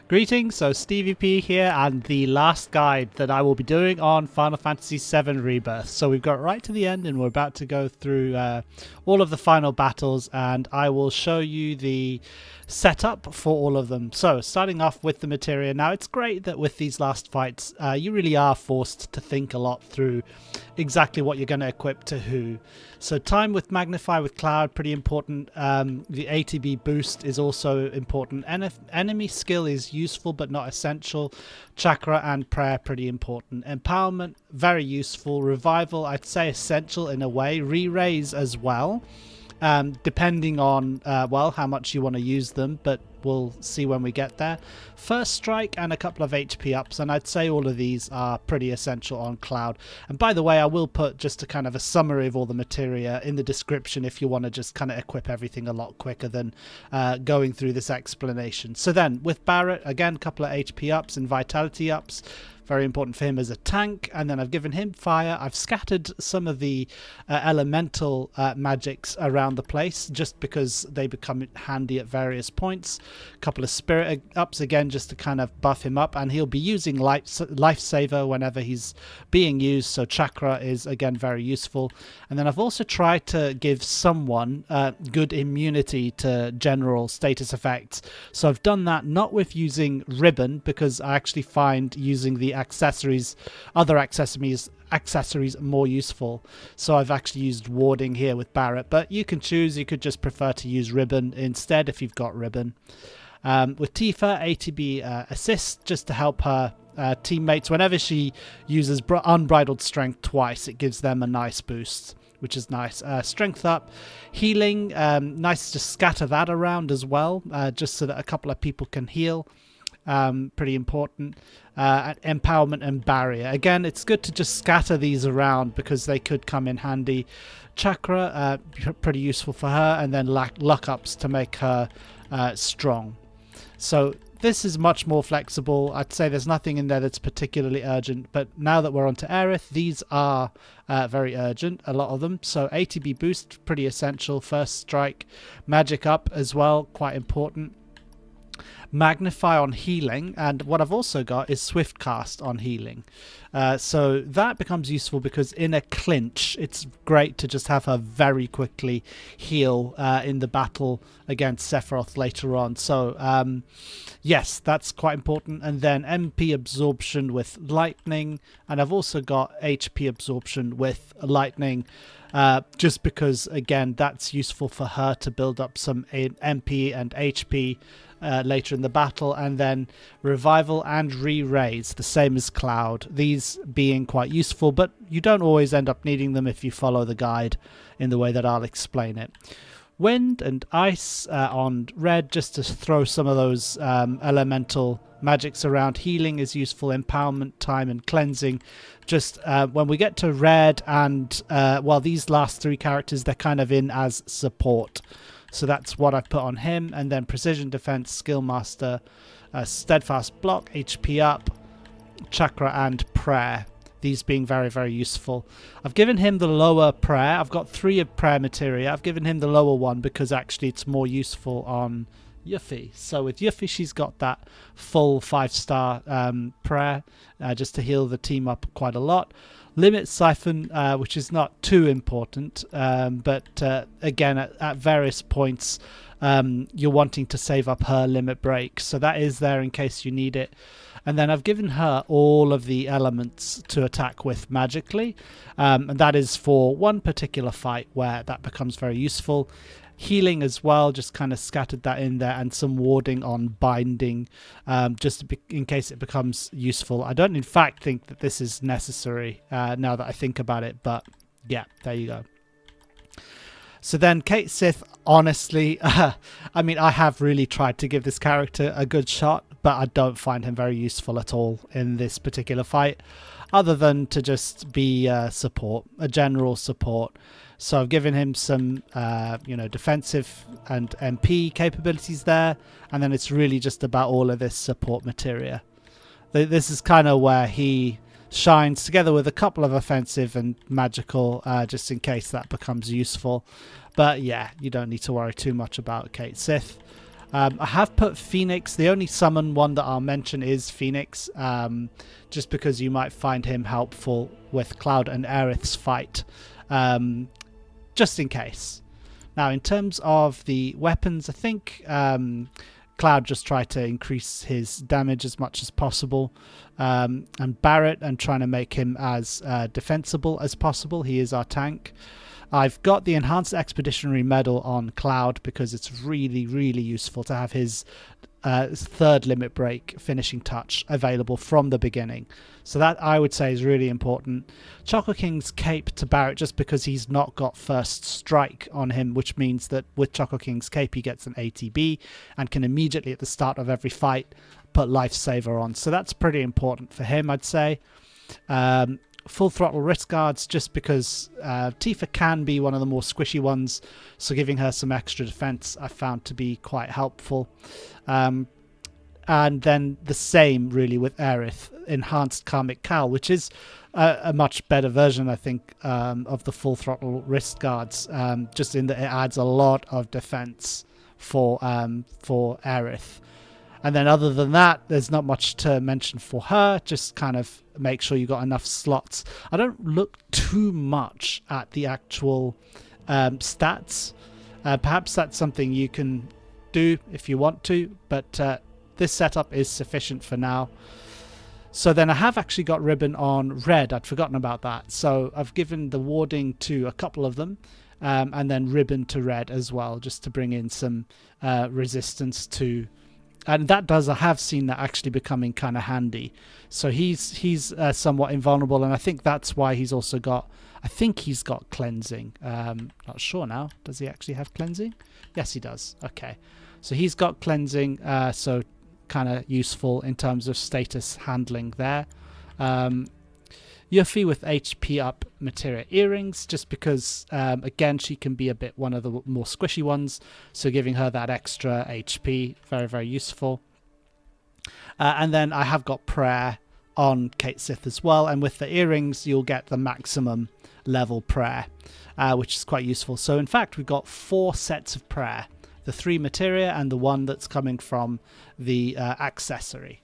Greetings, so Stevie P here, and the last guide that I will be doing on Final Fantasy VII Rebirth. So we've got right to the end and we're about to go through all of the final battles, and I will show you the setup for all of them. So starting off with the materia. Now it's great that with these last fights you really are forced to think a lot through exactly what you're going to equip to who. So time with Magnify with Cloud, pretty important. The ATB boost is also important. Enemy skill is useful but not essential. Chakra and prayer, pretty important. Empowerment, very useful. Revival, I'd say essential in a way. Re-raise as well, depending on well, how much you want to use them, but we'll see when we get there. First strike and a couple of HP ups, and I'd say all of these are pretty essential on Cloud. And by the way, I will put just a kind of a summary of all the materia in the description if you want to just kind of equip everything a lot quicker than going through this explanation. So then with Barret, again, a couple of HP ups and vitality ups. Very important for him as a tank. And then I've given him fire. I've scattered some of the elemental magics around the place just because they become handy at various points. A couple of spirit ups again just to kind of buff him up, and he'll be using lifesaver whenever he's being used, so chakra is again very useful. And then I've also tried to give someone good immunity to general status effects, so I've done that not with using ribbon, because I actually find using the other accessories more useful. So I've actually used warding here with Barret, but you can choose. You could just prefer to use ribbon instead if you've got ribbon. With Tifa, ATB assist just to help her teammates. Whenever she uses unbridled strength twice, it gives them a nice boost, which is nice. Strength up, healing, nice to scatter that around as well, just so that a couple of people can heal. Pretty important. Empowerment and barrier. Again, it's good to just scatter these around because they could come in handy. Chakra, pretty useful for her, and then luck ups to make her strong. So this is much more flexible. I'd say there's nothing in there that's particularly urgent, but now that we're on to Aerith, these are very urgent, a lot of them. So ATB boost, pretty essential. First strike, magic up as well, quite important. Magnify on healing, and what I've also got is swift cast on healing, so that becomes useful because in a clinch it's great to just have her very quickly heal in the battle against Sephiroth later on. So yes, that's quite important. And then MP absorption with lightning, and I've also got HP absorption with lightning, just because again that's useful for her to build up some MP and HP later in the battle. And then revival and re-raise, the same as Cloud, these being quite useful, but you don't always end up needing them if you follow the guide in the way that I'll explain it. Wind and ice on red, just to throw some of those elemental magics around. Healing is useful. Empowerment, time, and cleansing. Just when we get to red and well, these last three characters, they're kind of in as support. So that's what I've put on him. And then precision defense, skill master, steadfast block, HP up, chakra, and prayer. These being very, very useful. I've given him the lower prayer. I've got 3 of prayer materia. I've given him the lower one because actually it's more useful on Yuffie. So with Yuffie, she's got that full 5-star prayer just to heal the team up quite a lot. Limit siphon, which is not too important, but again, at various points, you're wanting to save up her limit break, so that is there in case you need it. And then I've given her all of the elements to attack with magically, and that is for one particular fight where that becomes very useful. Healing as well, just kind of scattered that in there, and some warding on binding, just in case it becomes useful. I don't in fact think that this is necessary now that I think about it, but yeah, there you go. So then Cait Sith, honestly, I mean, I have really tried to give this character a good shot, but I don't find him very useful at all in this particular fight, other than to just be support, a general support. So I've given him some, defensive and MP capabilities there, and then it's really just about all of this support materia. This is kind of where he shines, together with a couple of offensive and magical, just in case that becomes useful. But yeah, you don't need to worry too much about Cait Sith. I have put Phoenix. The only summon one that I'll mention is Phoenix, just because you might find him helpful with Cloud and Aerith's fight, just in case. Now, in terms of the weapons, I think Cloud just tried to increase his damage as much as possible, and Barret, and trying to make him as defensible as possible. He is our tank. I've got the Enhanced Expeditionary Medal on Cloud because it's really, really useful to have his third limit break finishing touch available from the beginning. So that, I would say, is really important. Choco King's cape to Barret, just because he's not got first strike on him, which means that with Choco King's cape he gets an ATB and can immediately at the start of every fight put Lifesaver on. So that's pretty important for him, I'd say. Full throttle wrist guards, just because Tifa can be one of the more squishy ones, so giving her some extra defense I found to be quite helpful. And then the same really with Aerith, Enhanced Karmic Cowl, which is a much better version, I think, of the full throttle wrist guards, just in that it adds a lot of defense for Aerith. And then other than that, there's not much to mention for her. Just kind of make sure you got enough slots. I don't look too much at the actual stats. Perhaps that's something you can do if you want to, but this setup is sufficient for now. So then I have actually got ribbon on red. I'd forgotten about that. So I've given the warding to a couple of them, and then ribbon to red as well, just to bring in some resistance to... And that does, I have seen that actually becoming kind of handy. So he's somewhat invulnerable, and I think that's why he's also got... I think he's got cleansing. Not sure now. Does he actually have cleansing? Yes, he does. Okay. So he's got cleansing, so kind of useful in terms of status handling there. Yuffie with HP up materia earrings, just because, again, she can be a bit one of the more squishy ones, so giving her that extra HP, very, very useful. And then I have got prayer on Kate Sith as well, and with the earrings you'll get the maximum level prayer, which is quite useful. So in fact we've got 4 sets of prayer, the 3 materia and the 1 that's coming from the accessory.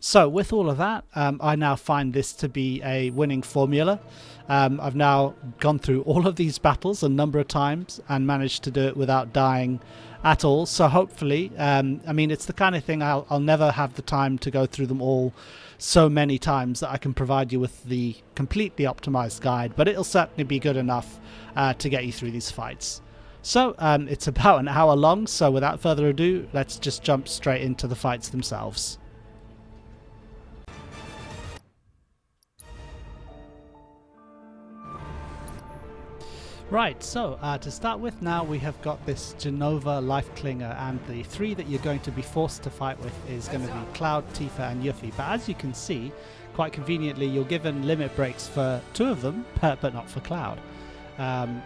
So with all of that, I now find this to be a winning formula. I've now gone through all of these battles a number of times and managed to do it without dying at all. So hopefully, I mean, it's the kind of thing I'll never have the time to go through them all so many times that I can provide you with the completely optimized guide, but it'll certainly be good enough to get you through these fights. So it's about an hour long, so without further ado, let's just jump straight into the fights themselves. Right, so to start with, now we have got this Genova Life Clinger, and the 3 that you're going to be forced to fight with is going to be Cloud, Tifa and Yuffie. But as you can see, quite conveniently, you're given limit breaks for 2 of them, but not for Cloud.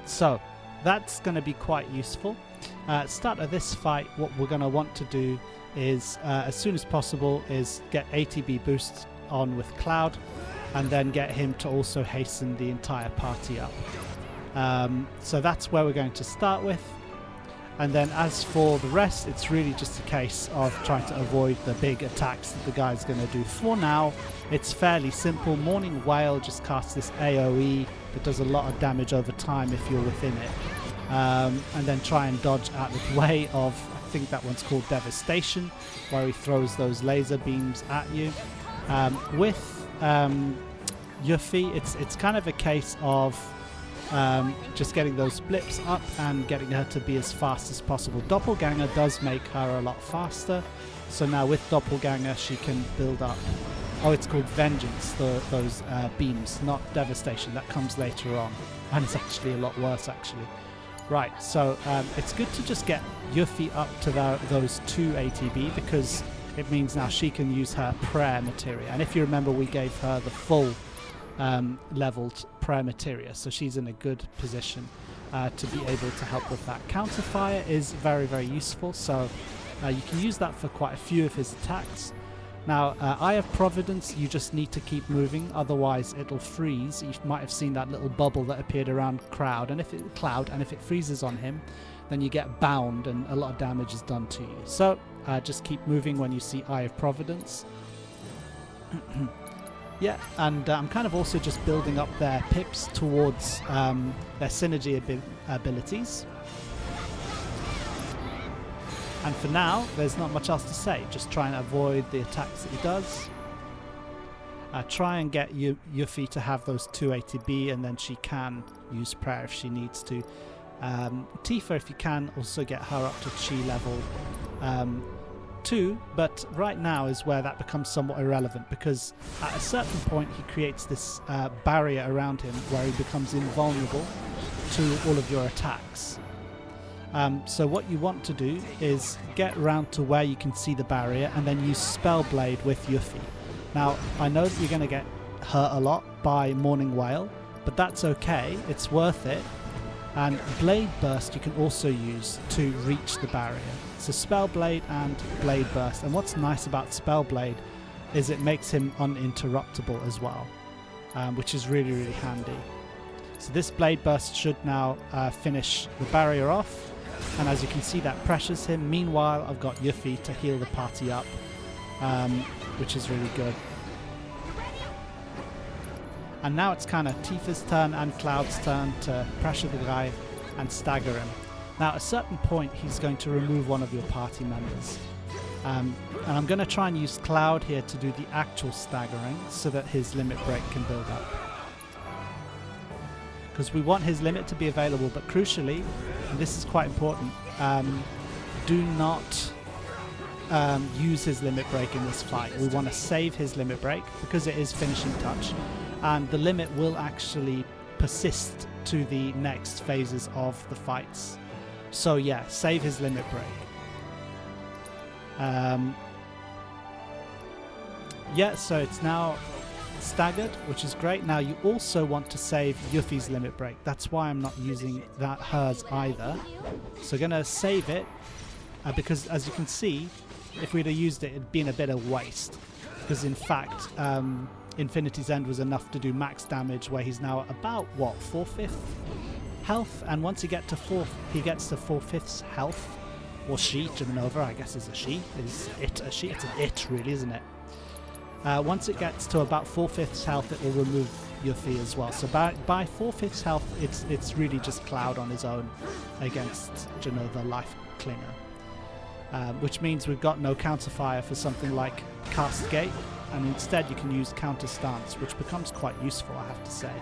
So that's going to be quite useful. Start of this fight, what we're going to want to do is, as soon as possible, is get ATB boost on with Cloud, and then get him to also hasten the entire party up. So that's where we're going to start with, and then as for the rest, it's really just a case of trying to avoid the big attacks that the guy's going to do. For now, it's fairly simple. Morning Whale just casts this AoE that does a lot of damage over time if you're within it, and then try and dodge out of the way of, I think that one's called Devastation, where he throws those laser beams at you. With Yuffie, it's kind of a case of just getting those blips up and getting her to be as fast as possible. Doppelganger does make her a lot faster, so now with Doppelganger she can build up, it's called Vengeance, those beams, not Devastation. That comes later on, and it's actually a lot worse actually. Right, so it's good to just get Yuffie up to those 2 ATB, because it means now she can use her prayer materia, and if you remember, we gave her the full leveled prayer materia, so she's in a good position to be able to help with that. Counterfire is very, very useful, so you can use that for quite a few of his attacks. Now, Eye of Providence, you just need to keep moving, otherwise it'll freeze. You might have seen that little bubble that appeared around Cloud, and if it freezes on him, then you get bound and a lot of damage is done to you. So just keep moving when you see Eye of Providence. Yeah, and I'm kind of also just building up their pips towards their synergy abilities. And for now, there's not much else to say. Just try and avoid the attacks that he does. Try and get Yuffie to have those 280B, and then she can use prayer if she needs to. Tifa, if you can, also get her up to chi level 2, but right now is where that becomes somewhat irrelevant, because at a certain point he creates this barrier around him where he becomes invulnerable to all of your attacks. So what you want to do is get around to where you can see the barrier and then use Spell Blade with Yuffie. Now, I know that you're going to get hurt a lot by Morning Wail, but that's okay, it's worth it. And Blade Burst you can also use to reach the barrier. So Spell Blade and Blade Burst. And what's nice about Spell Blade is it makes him uninterruptible as well, which is really, really handy. So this Blade Burst should now finish the barrier off. And as you can see, that pressures him. Meanwhile, I've got Yuffie to heal the party up, which is really good. And now it's kind of Tifa's turn and Cloud's turn to pressure the guy and stagger him. Now at a certain point he's going to remove one of your party members. And I'm going to try and use Cloud here to do the actual staggering so that his limit break can build up. Because we want his limit to be available, but crucially, and this is quite important, do not use his limit break in this fight. We want to save his limit break because it is finishing touch. And the limit will actually persist to the next phases of the fights. So yeah, save his limit break. Yeah, so it's now staggered, which is great. Now you also want to save Yuffie's limit break. That's why I'm not using hers either. So going to save it because as you can see, if we'd have used it, it'd been a bit of waste. Because in fact, Infinity's End was enough to do max damage, where he's now at about, what, 4/5 health? And once he gets to 4/5 health, or she, Genova, I guess is a she. Is it a she? It's an it, really, isn't it? Once it gets to about 4/5 health, it will remove Yuffie as well. So by 4/5 health, it's really just Cloud on his own against Genova Life Clinger. Which means we've got no counterfire for something like Cast Gate. And instead you can use Counter Stance, which becomes quite useful, I have to say.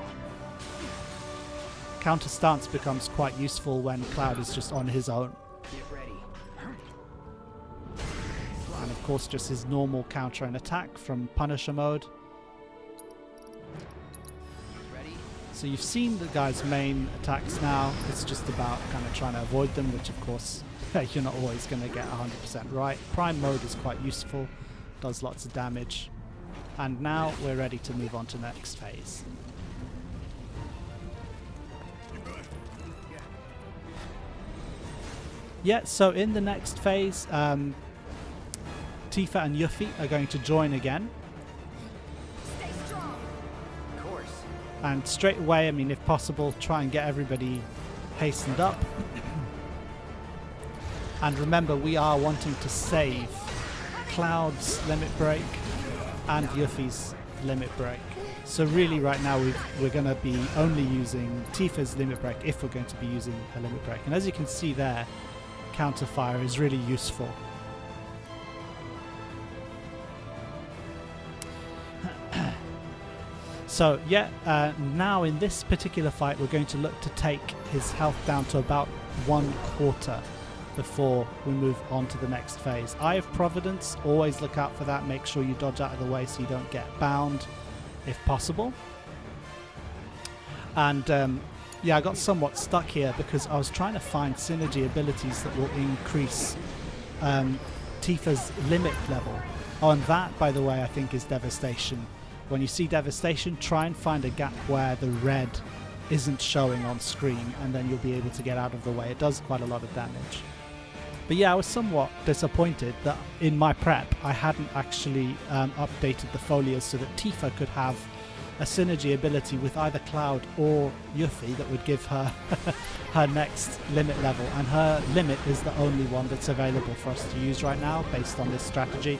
Counter Stance becomes quite useful when Cloud is just on his own. Get ready. And of course just his normal counter and attack from Punisher mode. Ready? So you've seen the guy's main attacks now. It's just about kind of trying to avoid them, which of course you're not always going to get 100% right. Prime mode is quite useful, does lots of damage. And now we're ready to move on to the next phase. Yeah, so in the next phase, Tifa and Yuffie are going to join again. Stay strong. Of course. And straight away, I mean, if possible, try and get everybody hastened up. And remember, we are wanting to save Cloud's limit break and Yuffie's limit break. So really right now we're going to be only using Tifa's limit break if we're going to be using her limit break. And as you can see there, counterfire is really useful. So yeah, now in this particular fight we're going to look to take his health down to about 1/4 before we move on to the next phase. Eye of Providence, always look out for that. Make sure you dodge out of the way so you don't get bound if possible. And yeah, I got somewhat stuck here because I was trying to find synergy abilities that will increase Tifa's limit level. Oh, and that, by the way, I think is Devastation. When you see Devastation, try and find a gap where the red isn't showing on screen, and then you'll be able to get out of the way. It does quite a lot of damage. But yeah, I was somewhat disappointed that in my prep I hadn't actually updated the folios so that Tifa could have a synergy ability with either Cloud or Yuffie that would give her her next limit level, and her limit is the only one that's available for us to use right now based on this strategy.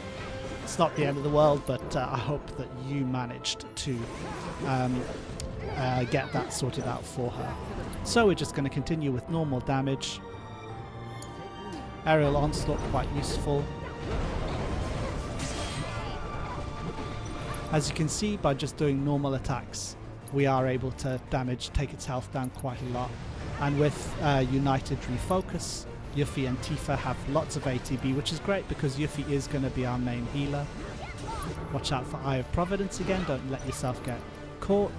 It's not the end of the world, but I hope that you managed to get that sorted out for her. So we're just going to continue with normal damage. Aerial Onslaught, quite useful. As you can see, by just doing normal attacks, we are able to take its health down quite a lot. And with United Refocus, Yuffie and Tifa have lots of ATB, which is great because Yuffie is going to be our main healer. Watch out for Eye of Providence again, don't let yourself get caught.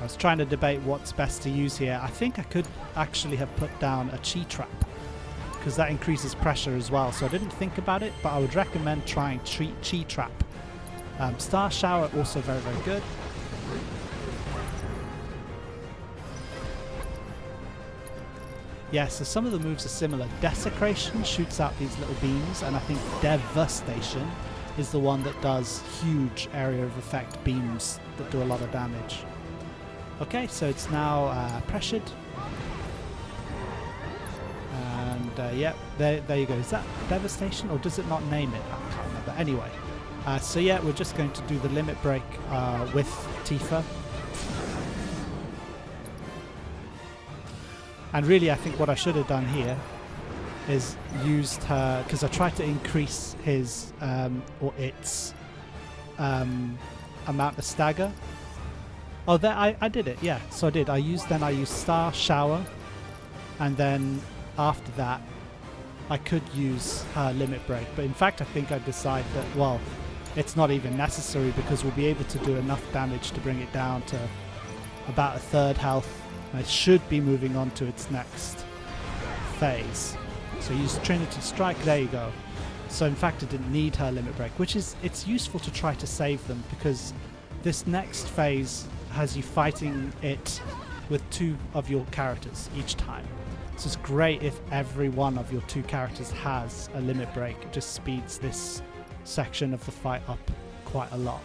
I was trying to debate what's best to use here. I think I could actually have put down a Chi Trap, because that increases pressure as well, so I didn't think about it, but I would recommend trying Chi Trap. Star Shower, also very, very good. Yeah, so some of the moves are similar. Desecration shoots out these little beams, and I think Devastation is the one that does huge area of effect beams that do a lot of damage. Okay, so it's now pressured. And yeah, there you go. Is that Devastation, or does it not name it? I can't remember. Anyway, so yeah, we're just going to do the limit break with Tifa. And really, I think what I should have done here is used her, because I tried to increase his or its amount of stagger. Oh, there I did it. Yeah, so I did. I used Star Shower, and then after that, I could use her limit break. But in fact, I think I decided that, well, it's not even necessary because we'll be able to do enough damage to bring it down to about a third health. And it should be moving on to its next phase. So use Trinity Strike. There you go. So in fact, it didn't need her limit break, which is, it's useful to try to save them, because this next phase has you fighting it with 2 of your characters each time. So it's great if every one of your 2 characters has a limit break. It just speeds this section of the fight up quite a lot.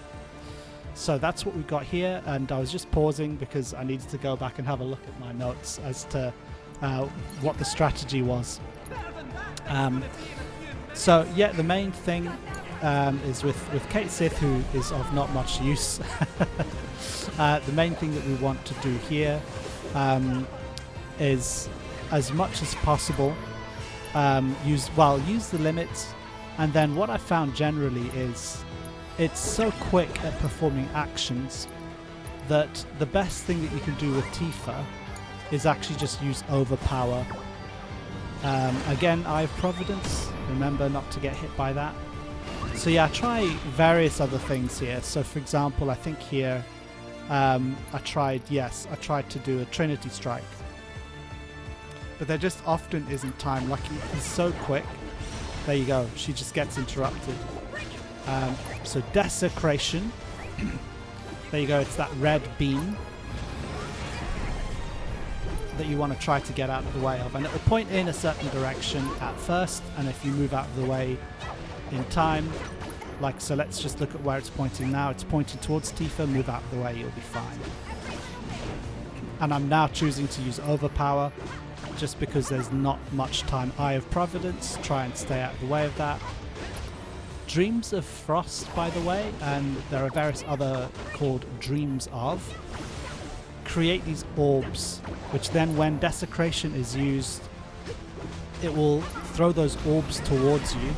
So that's what we got here, and I was just pausing because I needed to go back and have a look at my notes as to what the strategy was. So yeah, the main thing is with Kate Sith, who is of not much use. The main thing that we want to do here is, as much as possible, use the limits. And then what I found generally is it's so quick at performing actions that the best thing that you can do with Tifa is actually just use Overpower. Again, Eye of Providence, remember not to get hit by that. So yeah, try various other things here. So for example, I think here I tried to do a Trinity Strike, but there just often isn't time. Like, he's so quick. There you go, she just gets interrupted. So Desecration, there you go, it's that red beam that you want to try to get out of the way of, and it will point in a certain direction at first, and if you move out of the way in time, like so, let's just look at where it's pointing now. It's pointing towards Tifa. Move out of the way, you'll be fine. And I'm now choosing to use Overpower just because there's not much time. Eye of Providence, try and stay out of the way of that. Dreams of Frost, by the way, and there are various other called Dreams of, create these orbs, which then when Desecration is used, it will throw those orbs towards you,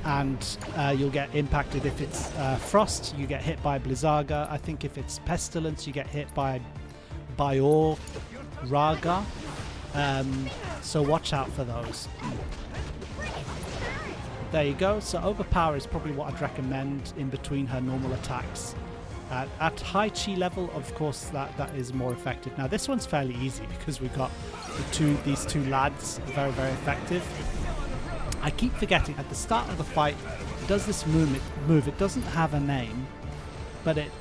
and you'll get impacted. If it's Frost, you get hit by Blizzaga. I think if it's Pestilence, you get hit by Bayor Raga. So watch out for those. There you go. So Overpower is probably what I'd recommend in between her normal attacks. At high chi level, of course, that is more effective. Now this one's fairly easy because we've got these two lads, very, very effective. I keep forgetting at the start of the fight, it does this move. It doesn't have a name, but it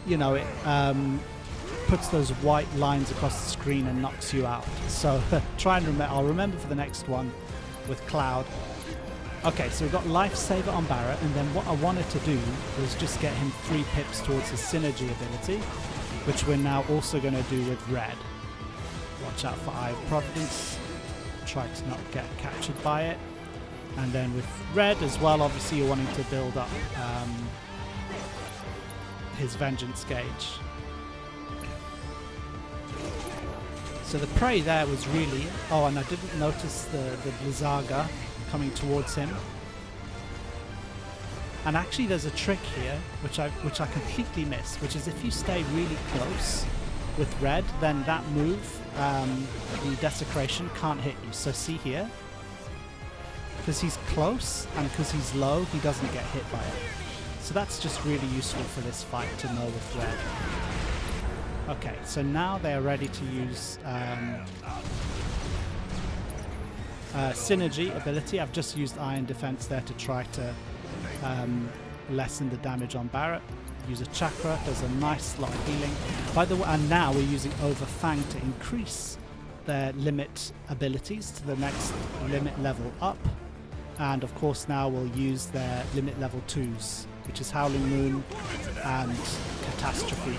puts those white lines across the screen and knocks you out. So try and remember. I'll remember for the next one with Cloud. Okay, so we've got Lifesaver on Barrett, and then what I wanted to do was just get him 3 pips towards his Synergy ability, which we're now also going to do with Red. Watch out for Eye of Providence. Try to not get captured by it. And then with Red as well, obviously you're wanting to build up his Vengeance gauge. So the prey there was really... Oh, and I didn't notice the Blizzaga coming towards him. And actually there's a trick here which I completely missed, which is if you stay really close with Red, then that move, the Desecration, can't hit you. So see here, because he's close and because he's low, he doesn't get hit by it. So that's just really useful for this fight to know with Red. Okay, so now they are ready to use Synergy ability. I've just used Iron Defense there to try to lessen the damage on Barrett. Use a Chakra, does a nice lot of healing. By the way, and now we're using Overfang to increase their limit abilities to the next limit level up. And of course now we'll use their limit level 2s, which is Howling Moon and Catastrophe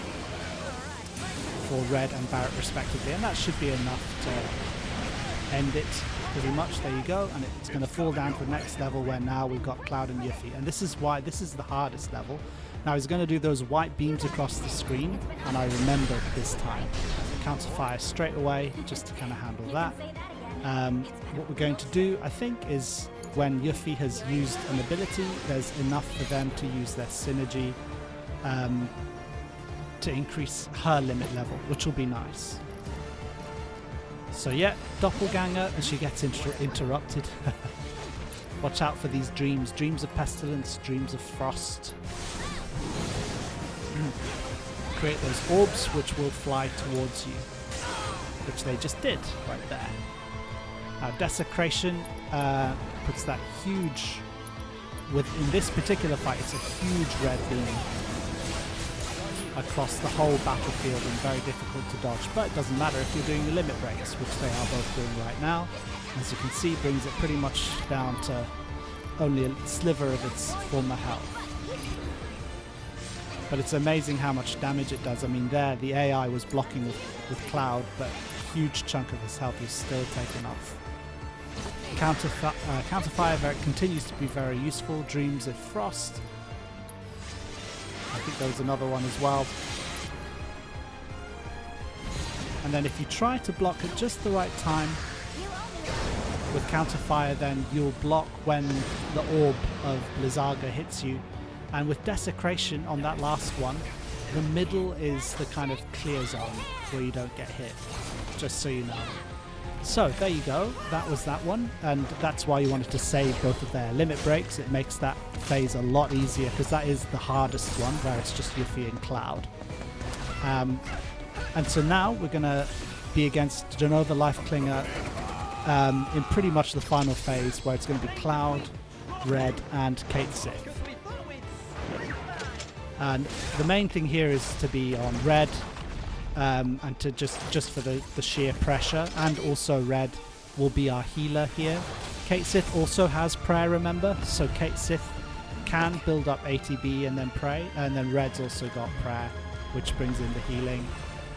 for Red and Barrett respectively, and that should be enough to end it pretty much. There you go, and it's going to fall down to the next level where now we've got Cloud and Yuffie, and this is why this is the hardest level. Now he's going to do those white beams across the screen, and I remembered this time. Counter fire straight away just to kind of handle that. What we're going to do, I think, is when Yuffie has used an ability, there's enough for them to use their Synergy to increase her limit level, which will be nice. So yeah, Doppelganger, and she gets interrupted. Watch out for these dreams. Dreams of Pestilence, Dreams of Frost. Create those orbs which will fly towards you, which they just did right there. Desecration puts that huge, in this particular fight, it's a huge red beam across the whole battlefield and very difficult to dodge, but it doesn't matter if you're doing the limit breaks, which they are both doing right now. As you can see, brings it pretty much down to only a sliver of its former health. But it's amazing how much damage it does. I mean, there the AI was blocking with Cloud, but a huge chunk of his health is still taken off. Counterfire continues to be very useful. Dreams of Frost. I think there was another one as well. And then if you try to block at just the right time with Counterfire, then you'll block when the orb of Blizzaga hits you. And with Desecration on that last one, the middle is the kind of clear zone where you don't get hit, just so you know. So there you go, that was that one, and that's why you wanted to save both of their limit breaks. It makes that phase a lot easier, because that is the hardest one, where it's just Yuffie and Cloud. And so now we're going to be against Jenova Lifeklinger in pretty much the final phase, where it's going to be Cloud, Red, and Kate Sith. And the main thing here is to be on Red, and to just for the sheer pressure, and also Red will be our healer here. Kate Sith also has prayer, remember, so Kate Sith can build up ATB and then pray, and then Red's also got prayer, which brings in the healing.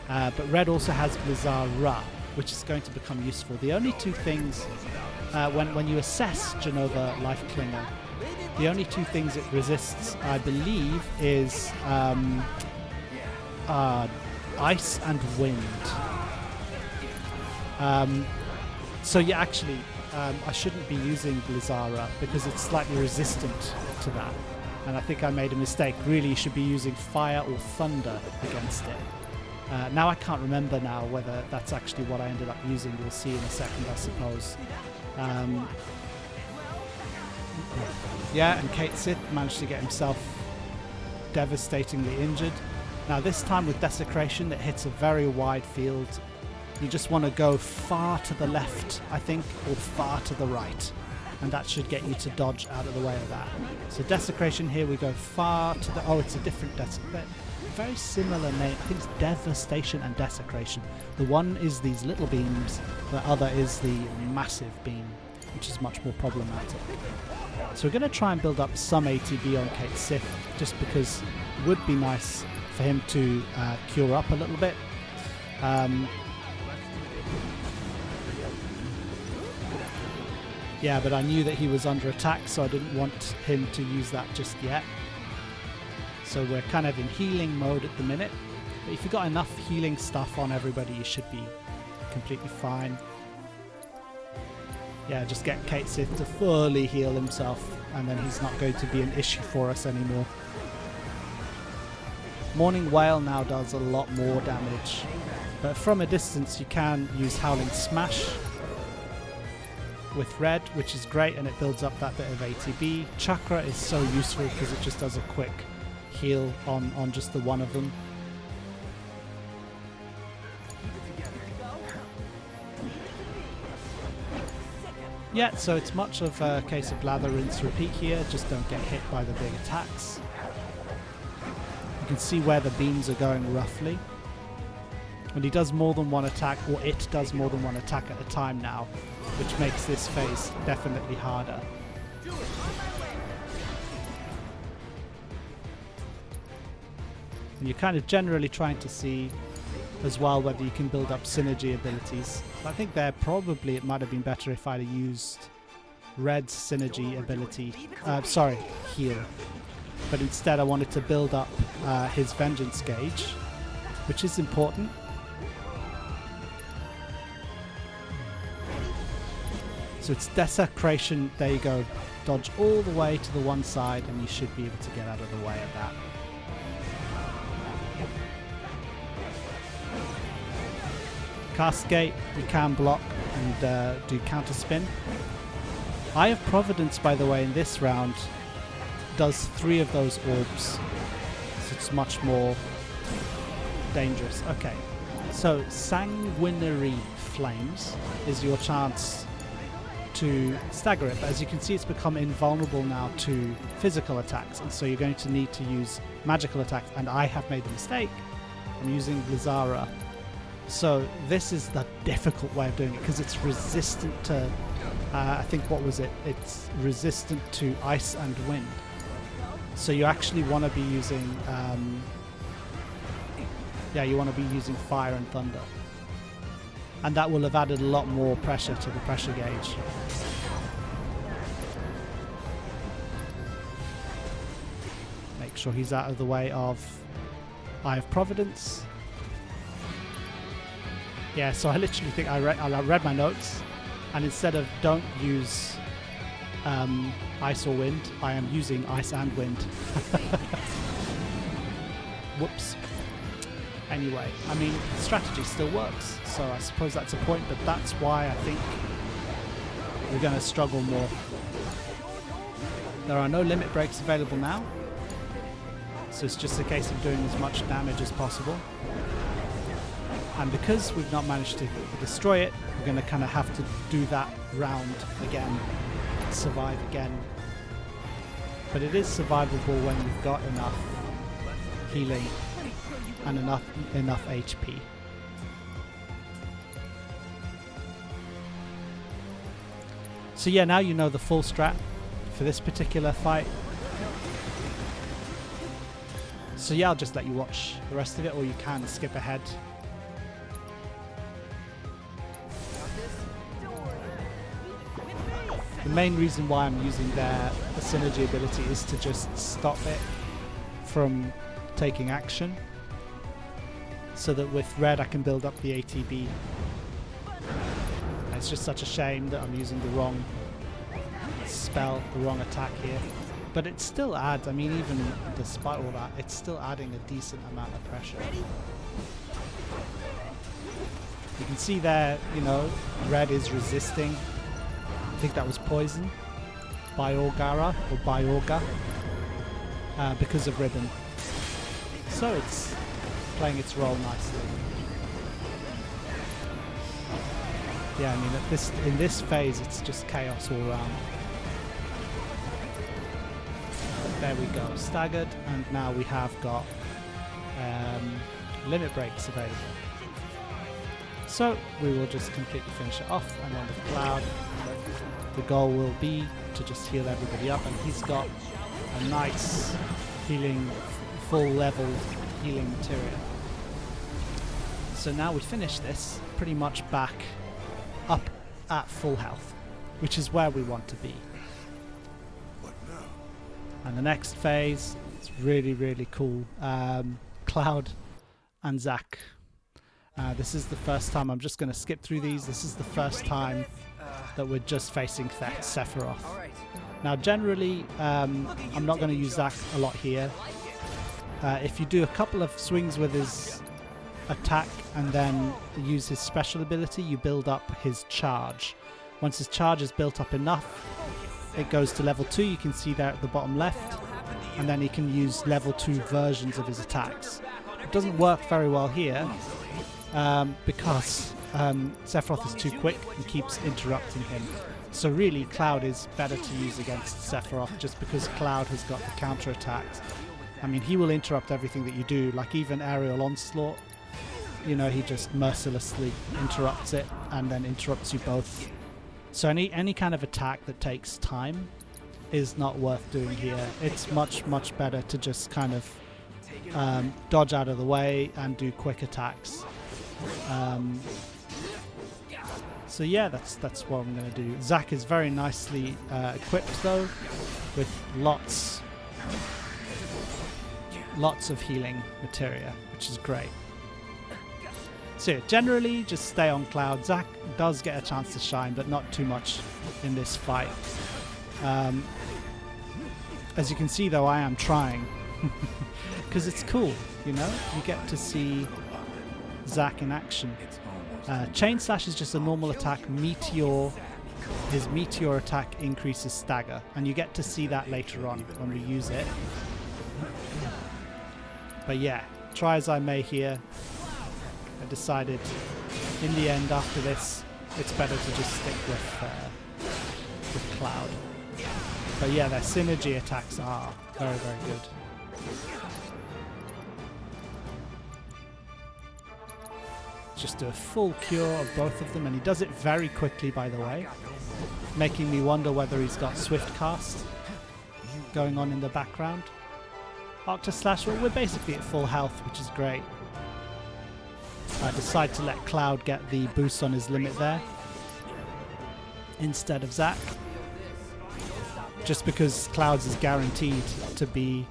But Red also has Blizzara, which is going to become useful. The only two things, when you assess Jenova Lifeklinger, the only two things it resists, I believe, is ice and wind. So yeah, actually, I shouldn't be using Blizzara because it's slightly resistant to that. And I think I made a mistake. Really, you should be using fire or thunder against it. Now I can't remember now whether that's actually what I ended up using. We'll see in a second, I suppose. Yeah, and Kate Sith managed to get himself devastatingly injured. Now this time with Desecration, it hits a very wide field. You just want to go far to the left, I think, or far to the right. And that should get you to dodge out of the way of that. So Desecration here, we go far to the... Oh, it's a different Desecration. Very similar name. I think it's Devastation and Desecration. The one is these little beams, the other is the massive beam. which is much more problematic. So we're going to try and build up some ATB on Kate Sith, just because it would be nice for him to cure up a little bit. Yeah, but I knew that he was under attack, so I didn't want him to use that just yet. So we're kind of in healing mode at the minute. But if you've got enough healing stuff on everybody, you should be completely fine. Yeah, just get Kate Sith to fully heal himself, and then he's not going to be an issue for us anymore. Morning Whale now does a lot more damage, but from a distance you can use Howling Smash with red, which is great, and it builds up that bit of ATB. Chakra is so useful because it just does a quick heal on just the one of them. Yeah, so it's much of a case of lather, rinse, repeat here. Just don't get hit by the big attacks. You can see where the beams are going roughly. And he does more than one attack, or it does more than one attack at a time now, which makes this phase definitely harder. And you're kind of generally trying to see as well whether you can build up synergy abilities. I think there probably it might have been better if I'd have used Red's synergy ability, heal. But instead I wanted to build up his vengeance gauge, which is important. So it's Desecration, there you go, dodge all the way to the one side and you should be able to get out of the way of that. Cascade, you can block and do counter spin. Eye of Providence, by the way, in this round does 3 of those orbs, so it's much more dangerous. Okay, so Sanguinary Flames is your chance to stagger it, but as you can see it's become invulnerable now to physical attacks, and so you're going to need to use magical attacks, and I have made the mistake. I'm using Blizzara. So this is the difficult way of doing it because it's resistant to, I think what was it? It's resistant to ice and wind. So you actually want to be using, you want to be using fire and thunder. And that will have added a lot more pressure to the pressure gauge. Make sure he's out of the way of Eye of Providence. Yeah, so I literally think I read my notes, and instead of don't use ice or wind, I am using ice and wind. Whoops. Anyway, I mean, the strategy still works, so I suppose that's a point, but that's why I think we're going to struggle more. There are no limit breaks available now, so it's just a case of doing as much damage as possible. And because we've not managed to destroy it, we're going to kind of have to do that round again, survive again. But it is survivable when you've got enough healing and enough HP. So yeah, now you know the full strat for this particular fight. So yeah, I'll just let you watch the rest of it, or you can skip ahead. The main reason why I'm using the synergy ability is to just stop it from taking action, so that with red I can build up the ATB. It's just such a shame that I'm using the wrong spell, the wrong attack here. But it still adds, I mean, even despite all that, it's still adding a decent amount of pressure. You can see there, you know, red is resisting. I think that was poison. Biorgara or Biorga. Because of ribbon. So it's playing its role nicely. Yeah, I mean, in this phase, it's just chaos all around. But there we go, staggered, and now we have got limit breaks available. So we will just completely finish it off, and then the cloud. the goal will be to just heal everybody up, and he's got a nice healing, full level healing materia. So now we finish this pretty much back up at full health, which is where we want to be. And the next phase is really, really cool. Cloud and Zack. This is the first time, I'm just going to skip through these. This is the first time that we're just facing Sephiroth. Now generally, I'm not going to use Zack a lot here. If you do a couple of swings with his attack and then use his special ability, you build up his charge. Once his charge is built up enough, it goes to level 2, you can see there at the bottom left, and then he can use level 2 versions of his attacks. It doesn't work very well here because Sephiroth is too quick and keeps interrupting him. So really Cloud is better to use against Sephiroth just because Cloud has got the counter attacks. I mean, he will interrupt everything that you do, like even aerial onslaught. You know, he just mercilessly interrupts it and then interrupts you both. So any kind of attack that takes time is not worth doing here. It's much better to just kind of dodge out of the way and do quick attacks. So yeah, that's what I'm going to do. Zack is very nicely equipped though, with lots of healing materia, which is great. So yeah, generally just stay on Cloud. Zack does get a chance to shine, but not too much in this fight. As you can see though, I am trying because it's cool, you know, you get to see Zack in action. Chain Slash is just a normal attack. Meteor, his Meteor attack increases stagger, and you get to see that later on when we use it. But yeah, try as I may here, I decided in the end after this it's better to just stick with Cloud. But yeah, their synergy attacks are very good. Just do a full cure of both of them, and he does it very quickly, by the way, making me wonder whether he's got Swift Cast going on in the background. Octa Slash, well, we're basically at full health, which is great. I decide to let Cloud get the boost on his limit there instead of Zack, just because Cloud's is guaranteed to be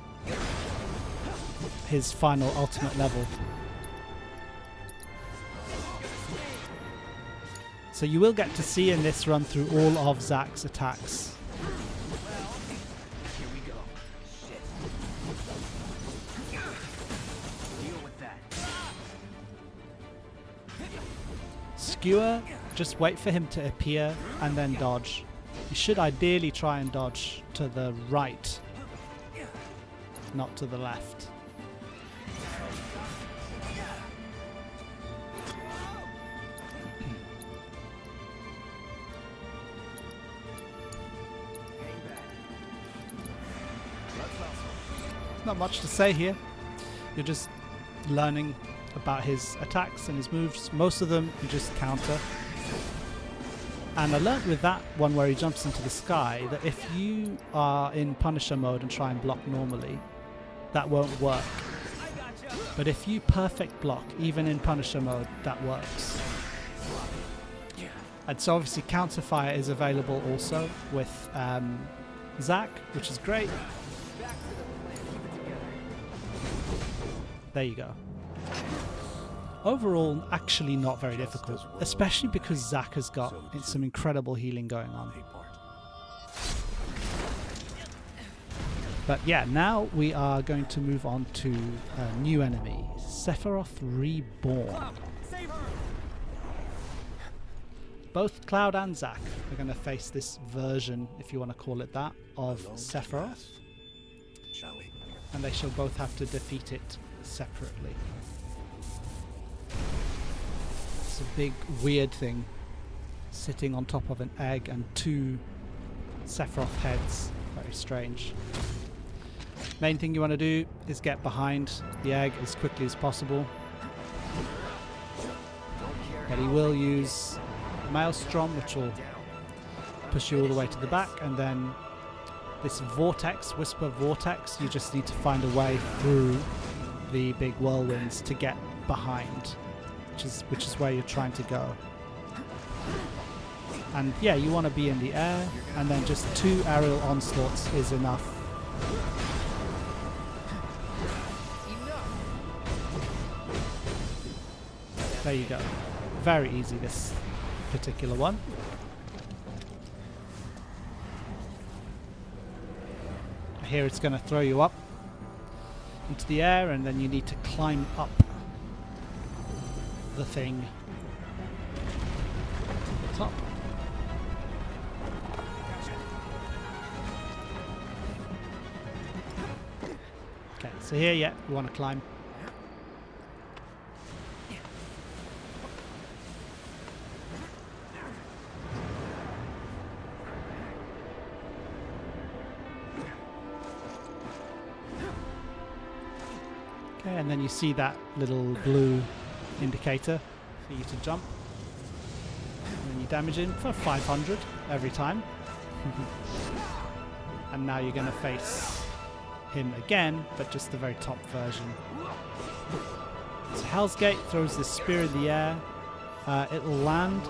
his final ultimate level. So you will get to see in this run through all of Zack's attacks. Here we go. Shit. Deal with that. Skewer, just wait for him to appear and then dodge. You should ideally try and dodge to the right, not to the left. Not much to say here. You're just learning about his attacks and his moves. Most of them you just counter. And I learned with that one where he jumps into the sky that if you are in Punisher mode and try and block normally, that won't work. But if you perfect block, even in Punisher mode, that works. And so obviously counterfire is available also with Zack, which is great. There you go. Overall, actually not very difficult, especially because Zack has got some incredible healing going on. But yeah, now we are going to move on to a new enemy, Sephiroth Reborn. Both Cloud and Zack are going to face this version, if you want to call it that, of Sephiroth. And they shall both have to defeat it separately. It's a big weird thing sitting on top of an egg and two Sephiroth heads. Very strange. Main thing you want to do is get behind the egg as quickly as possible. But he will use Maelstrom, which will push you all the way to the back, and then this vortex, whisper vortex, you just need to find a way through the big whirlwinds to get behind, which is where you're trying to go. And yeah, you want to be in the air, and then just 2 aerial onslaughts is enough. There you go. Very easy, this particular one. Here it's going to throw you up into the air, and then you need to climb up the thing to the top. Okay, so here, yeah, you want to climb. Okay, and then you see that little blue indicator for you to jump. And then you damage him for 500 every time. And now you're going to face him again, but just the very top version. So Hell's Gate throws this spear in the air. It'll land,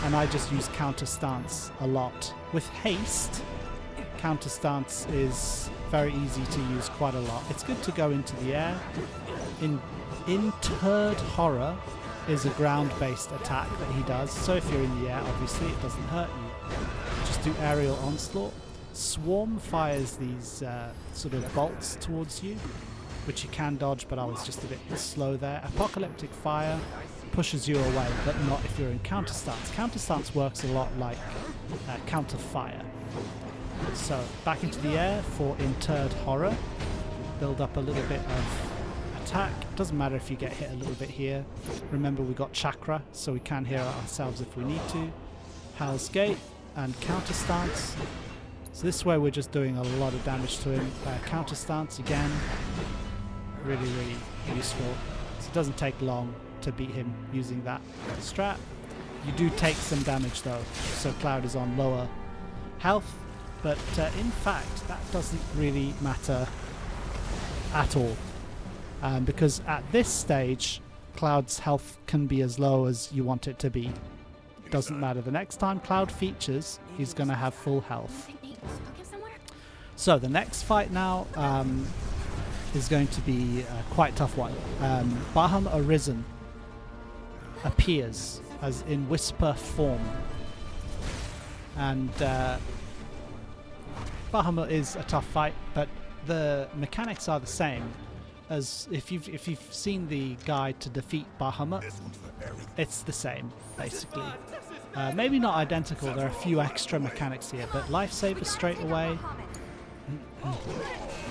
and I just use counter stance a lot. With haste, counter stance is very easy to use quite a lot. It's good to go into the air. Interred Horror is a ground-based attack that he does, so if you're in the air, obviously it doesn't hurt you. Just do aerial onslaught. Swarm fires these sort of bolts towards you, which you can dodge, but I was just a bit slow there. Apocalyptic Fire pushes you away, but not if you're in counter stance. Counter stance works a lot like counter fire. So back into the air for Interred Horror. Build up a little bit of attack. Doesn't matter if you get hit a little bit here. Remember, we got chakra, so we can heal ourselves if we need to. Hell's Gate and counter stance. So this way we're just doing a lot of damage to him. Counter stance again. Really, really useful. So it doesn't take long to beat him using that strat. You do take some damage though, so Cloud is on lower health. But in fact, that doesn't really matter at all. Because at this stage, Cloud's health can be as low as you want it to be. Doesn't matter. The next time Cloud features, he's going to have full health. So the next fight now is going to be a quite tough one. Bahamut Arisen appears as in whisper form. And Bahamut is a tough fight, but the mechanics are the same as if you've seen the guide to defeat Bahamut. It's the same basically. Maybe not identical. There are a few extra mechanics here, but lifesaver straight away.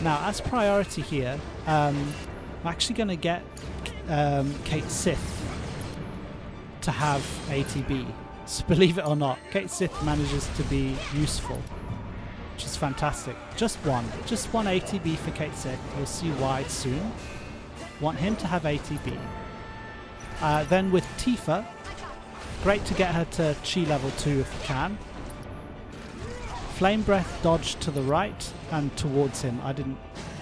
Now, as priority here, I'm actually going to get Kate Sith to have ATB. So believe it or not, Kate Sith manages to be useful, which is fantastic. Just one ATB for Kate Sith. You'll see why soon. Want him to have ATB. Then with Tifa, great to get her to Chi level 2 if you can. Flame Breath dodge to the right and towards him. I didn't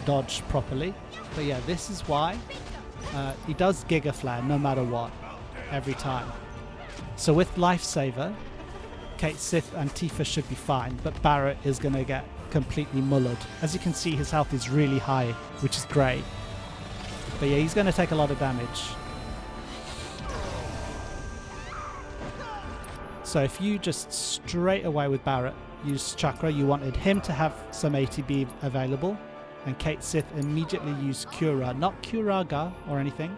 dodge properly. But yeah, this is why. He does Giga Flare no matter what, every time. So with Lifesaver, Kate Sith and Tifa should be fine, but Barrett is going to get completely mullered. As you can see, his health is really high, which is great. But yeah, he's going to take a lot of damage. So if you just straight away with Barrett use Chakra, you wanted him to have some ATB available, and Kate Sith immediately use Cura, not Curaga or anything,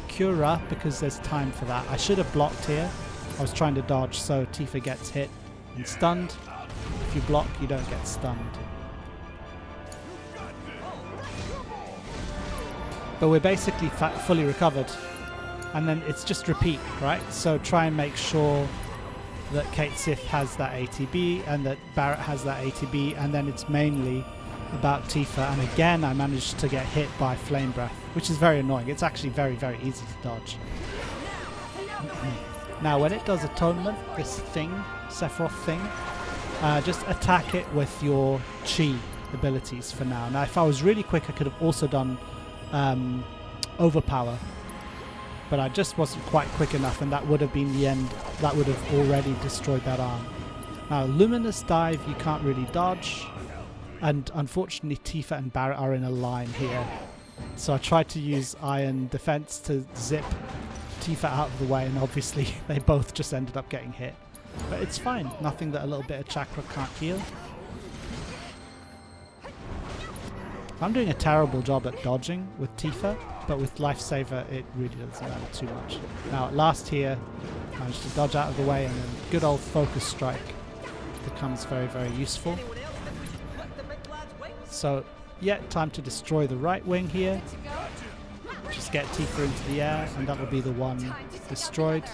Cura, because there's time for that. I should have blocked here. I was trying to dodge, so Tifa gets hit and stunned. If you block, you don't get stunned. But we're basically fully recovered, and then it's just repeat, right? So try and make sure that Kate Sith has that ATB and that Barrett has that ATB, and then it's mainly about Tifa. And again, I managed to get hit by Flame Breath, which is very annoying. It's actually very, very easy to dodge. Now, when it does Atonement, this thing, Sephiroth thing, just attack it with your chi abilities for now. Now, if I was really quick, I could have also done overpower, but I just wasn't quite quick enough, and that would have been the end. That would have already destroyed that arm. Now, luminous dive, you can't really dodge, and unfortunately Tifa and Barret are in a line here. So I tried to use iron defense to zip Tifa out of the way, and obviously they both just ended up getting hit. But it's fine, nothing that a little bit of chakra can't heal. I'm doing a terrible job at dodging with Tifa, but with Lifesaver it really doesn't matter too much. Now at last here, managed to dodge out of the way, and then good old focus strike becomes very, very useful. So yeah, time to destroy the right wing here. Just get Tifa into the air, and that will be the one destroyed.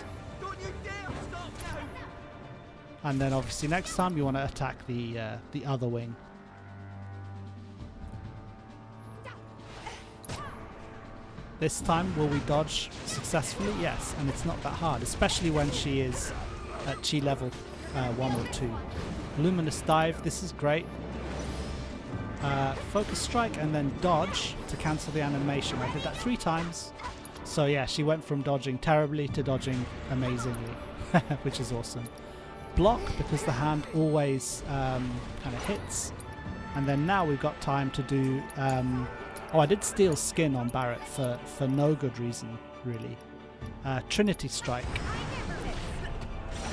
And then obviously next time you want to attack the other wing. This time, will we dodge successfully? Yes, and it's not that hard, especially when she is at chi level 1 or 2. Luminous dive, this is great. Focus strike and then dodge to cancel the animation. I did that 3 times. So yeah, she went from dodging terribly to dodging amazingly, which is awesome. Block, because the hand always kind of hits. And then now we've got time to do... oh, I did steal skin on Barret for no good reason, really. Trinity Strike.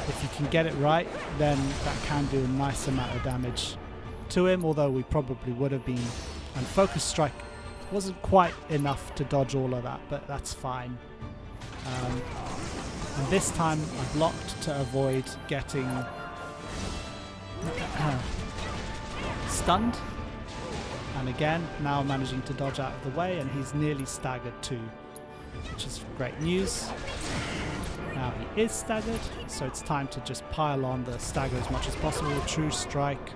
If you can get it right, then that can do a nice amount of damage to him, although we probably would have been. And Focus Strike wasn't quite enough to dodge all of that, but that's fine. And this time I blocked to avoid getting stunned. And again, now managing to dodge out of the way, and he's nearly staggered too, which is great news. Now he is staggered, so it's time to just pile on the stagger as much as possible. True Strike.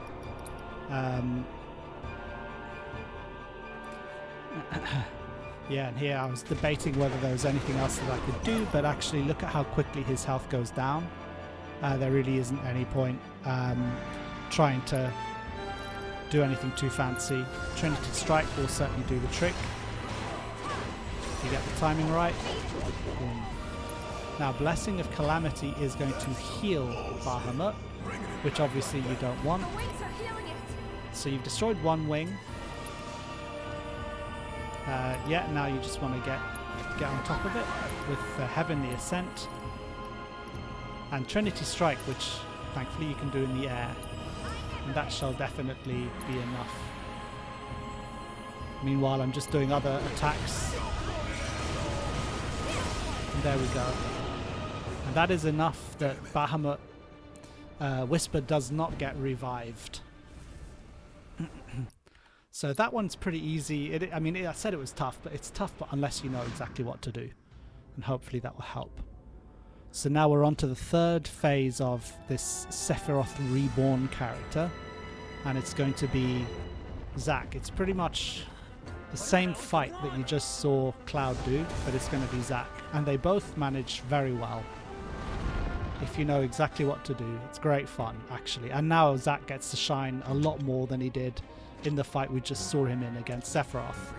Yeah, and here I was debating whether there was anything else that I could do, but actually look at how quickly his health goes down. There really isn't any point trying to do anything too fancy. Trinity Strike will certainly do the trick if you get the timing right. Boom. Now Blessing of Calamity is going to heal Bahamut, which obviously you don't want. So you've destroyed one wing. Yeah, now you just want to get on top of it with Heavenly Ascent and Trinity Strike, which thankfully you can do in the air. And that shall definitely be enough. Meanwhile, I'm just doing other attacks. And there we go. And that is enough that Bahamut Whisper does not get revived. So that one's pretty easy. I mean, I said it was tough, but it's tough but unless you know exactly what to do. And hopefully that will help. So now we're on to the third phase of this Sephiroth Reborn character, and it's going to be Zack. It's pretty much the same fight that you just saw Cloud do, but it's going to be Zack. And they both manage very well. If you know exactly what to do, it's great fun, actually. And now Zack gets to shine a lot more than he did in the fight we just saw him in against Sephiroth.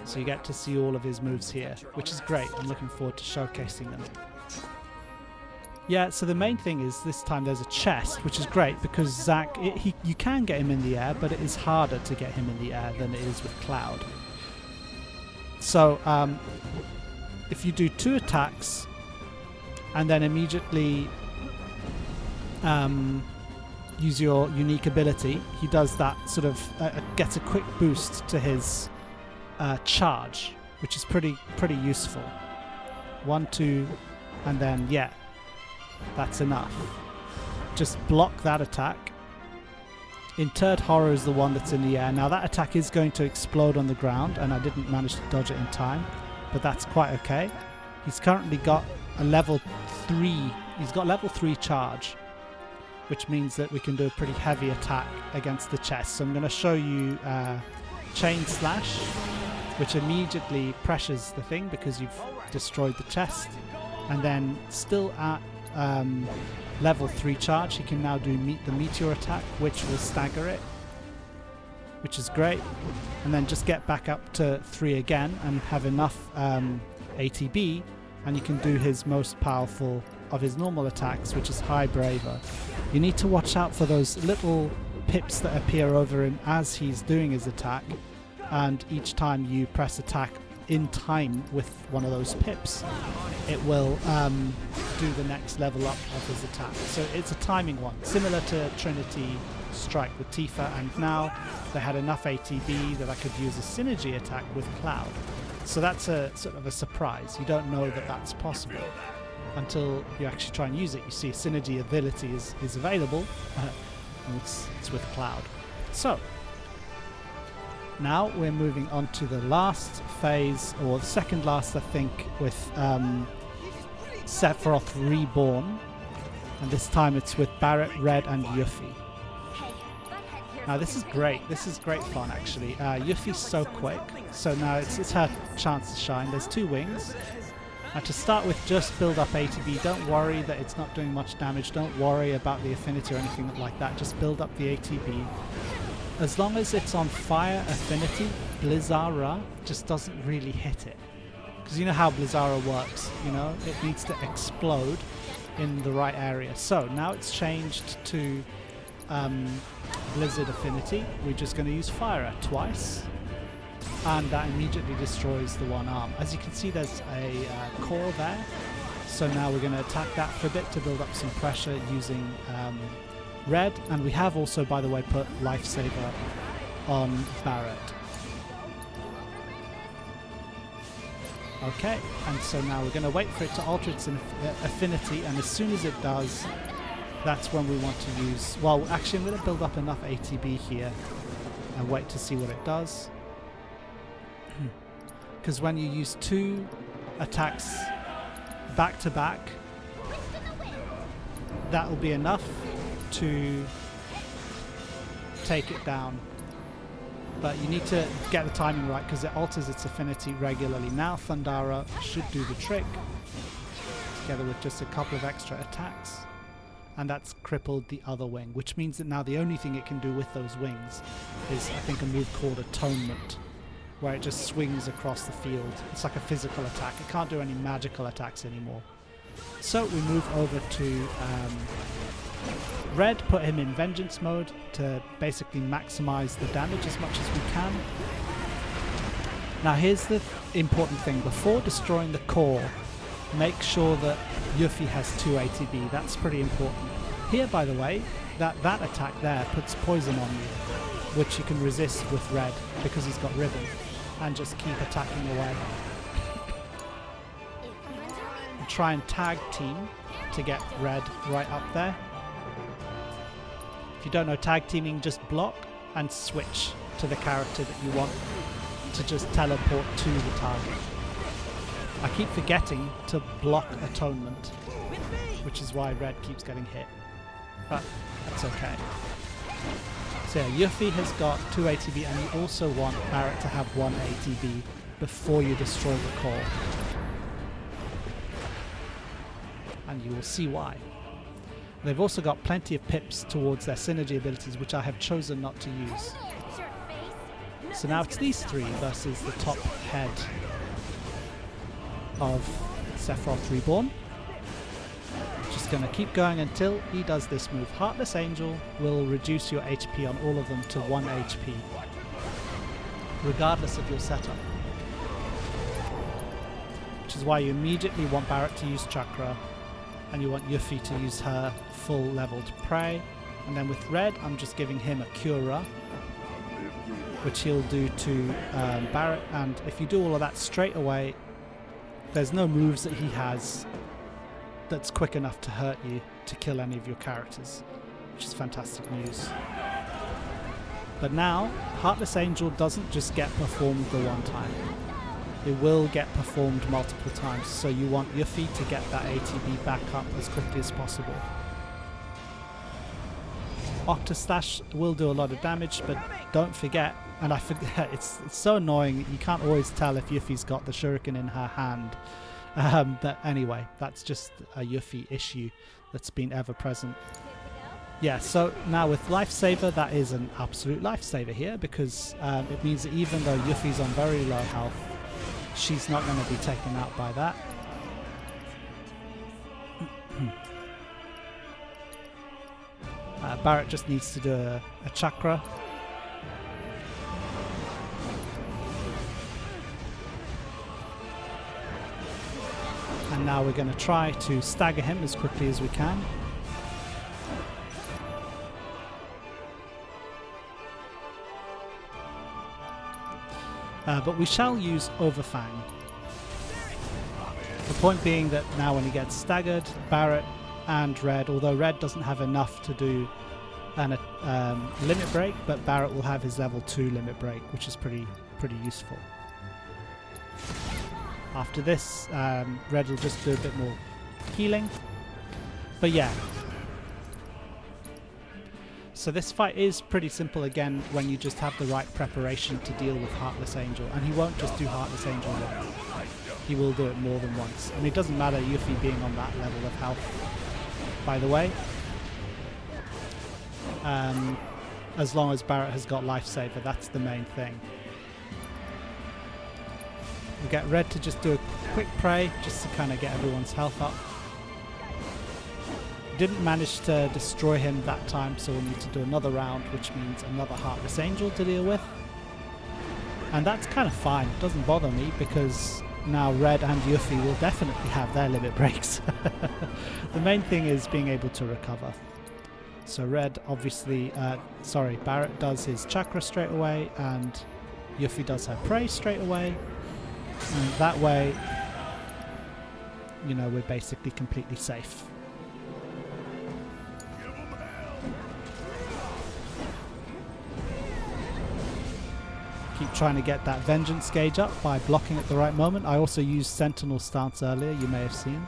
So you get to see all of his moves here, which is great. I'm looking forward to showcasing them. Yeah, so the main thing is this time there's a chest, which is great because Zack, you can get him in the air, but it is harder to get him in the air than it is with Cloud. So if you do 2 attacks and then immediately use your unique ability, he does that sort of gets a quick boost to his charge, which is pretty useful. 1, 2, and then yeah, that's enough. Just block that attack. Interred Horror is the one that's in the air. Now that attack is going to explode on the ground, and I didn't manage to dodge it in time, but that's quite okay. He's currently got a level 3. He's got level 3 charge, which means that we can do a pretty heavy attack against the chest. So I'm going to show you Chain Slash, which immediately pressures the thing because you've destroyed the chest. And then still at level 3 charge, he can now do the meteor attack, which will stagger it, which is great. And then just get back up to 3 again and have enough ATB, and you can do his most powerful of his normal attacks, which is High Braver. You need to watch out for those little pips that appear over him as he's doing his attack, and each time you press attack in time with one of those pips, it will do the next level up of his attack. So it's a timing one, similar to Trinity Strike with Tifa, and now they had enough ATB that I could use a synergy attack with Cloud. So that's a sort of a surprise. You don't know that that's possible until you actually try and use it. You see a synergy ability is available, and it's with Cloud. So now we're moving on to the last phase, or the second last I think, with Sephiroth Reborn, and this time it's with Barret, Red and Yuffie. Now this is great. This is great fun actually. Yuffie's so quick, so now it's her chance to shine. There's 2 wings. And to start with, just build up ATB. Don't worry that it's not doing much damage. Don't worry about the affinity or anything like that. Just build up the ATB. As long as it's on fire affinity, Blizzara just doesn't really hit it. Because you know how Blizzara works, you know? It needs to explode in the right area. So now it's changed to Blizzard affinity. We're just going to use Fire twice, and that immediately destroys the one arm. As you can see, there's a core there, so now we're going to attack that for a bit to build up some pressure using Red, and we have also, by the way, put Lifesaver on Barret. Okay, and so now we're going to wait for it to alter its affinity, and as soon as it does, that's when we want to use... Well, actually I'm going to build up enough ATB here and wait to see what it does. Because when you use 2 attacks back to back, that will be enough to take it down. But you need to get the timing right because it alters its affinity regularly. Now Thundara should do the trick, together with just a couple of extra attacks. And that's crippled the other wing, which means that now the only thing it can do with those wings is, I think, a move called Atonement, where it just swings across the field. It's like a physical attack. It can't do any magical attacks anymore. So we move over to Red, put him in Vengeance mode to basically maximize the damage as much as we can. Now here's the important thing. Before destroying the core, make sure that Yuffie has 2 ATB. That's pretty important. Here, by the way, that attack there puts poison on you, which you can resist with Red because he's got Ribbon, and just keep attacking away. And try and tag team to get Red right up there. If you don't know tag teaming, just block and switch to the character that you want to just teleport to the target. I keep forgetting to block Atonement, which is why Red keeps getting hit. But that's okay. So yeah, Yuffie has got 2 ATB, and you also want Barret to have 1 ATB before you destroy the core. And you will see why. They've also got plenty of pips towards their synergy abilities, which I have chosen not to use. So now it's these 3 versus the top head of Sephiroth Reborn. Just going to keep going until he does this move. Heartless Angel will reduce your HP on all of them to 1 HP, regardless of your setup. Which is why you immediately want Barret to use Chakra, and you want Yuffie to use her full leveled prey. And then with Red, I'm just giving him a Cura, which he'll do to Barret. And if you do all of that straight away, there's no moves that he has that's quick enough to hurt you to kill any of your characters, which is fantastic news. But now, Heartless Angel doesn't just get performed the one time. It will get performed multiple times, so you want Yuffie to get that ATB back up as quickly as possible. Octastash will do a lot of damage, but don't forget, and I forget, it's so annoying, you can't always tell if Yuffie's got the shuriken in her hand. But anyway, that's just a Yuffie issue that's been ever present. Yeah, so now with Lifesaver, that is an absolute lifesaver here, because it means that even though Yuffie's on very low health, she's not going to be taken out by that. Barret just needs to do a chakra. And now we're going to try to stagger him as quickly as we can. But we shall use Overfang. The point being that now when he gets staggered, Barret and Red, although Red doesn't have enough to do an limit break, but Barret will have his level 2 limit break, which is pretty useful. After this, Red will just do a bit more healing. But yeah. So this fight is pretty simple again when you just have the right preparation to deal with Heartless Angel. And he won't just do Heartless Angel once. He will do it more than once. And it doesn't matter Yuffie being on that level of health, by the way. As long as Barret has got Lifesaver, that's the main thing. We get Red to just do a quick pray, just to kind of get everyone's health up. Didn't manage to destroy him that time, so we'll need to do another round, which means another Heartless Angel to deal with. And that's kind of fine, it doesn't bother me, because now Red and Yuffie will definitely have their limit breaks. The main thing is being able to recover. So Red obviously, Barret does his chakra straight away, and Yuffie does her pray straight away. And that way, you know, we're basically completely safe. Keep trying to get that vengeance gauge up by blocking at the right moment. I also used Sentinel stance earlier, you may have seen.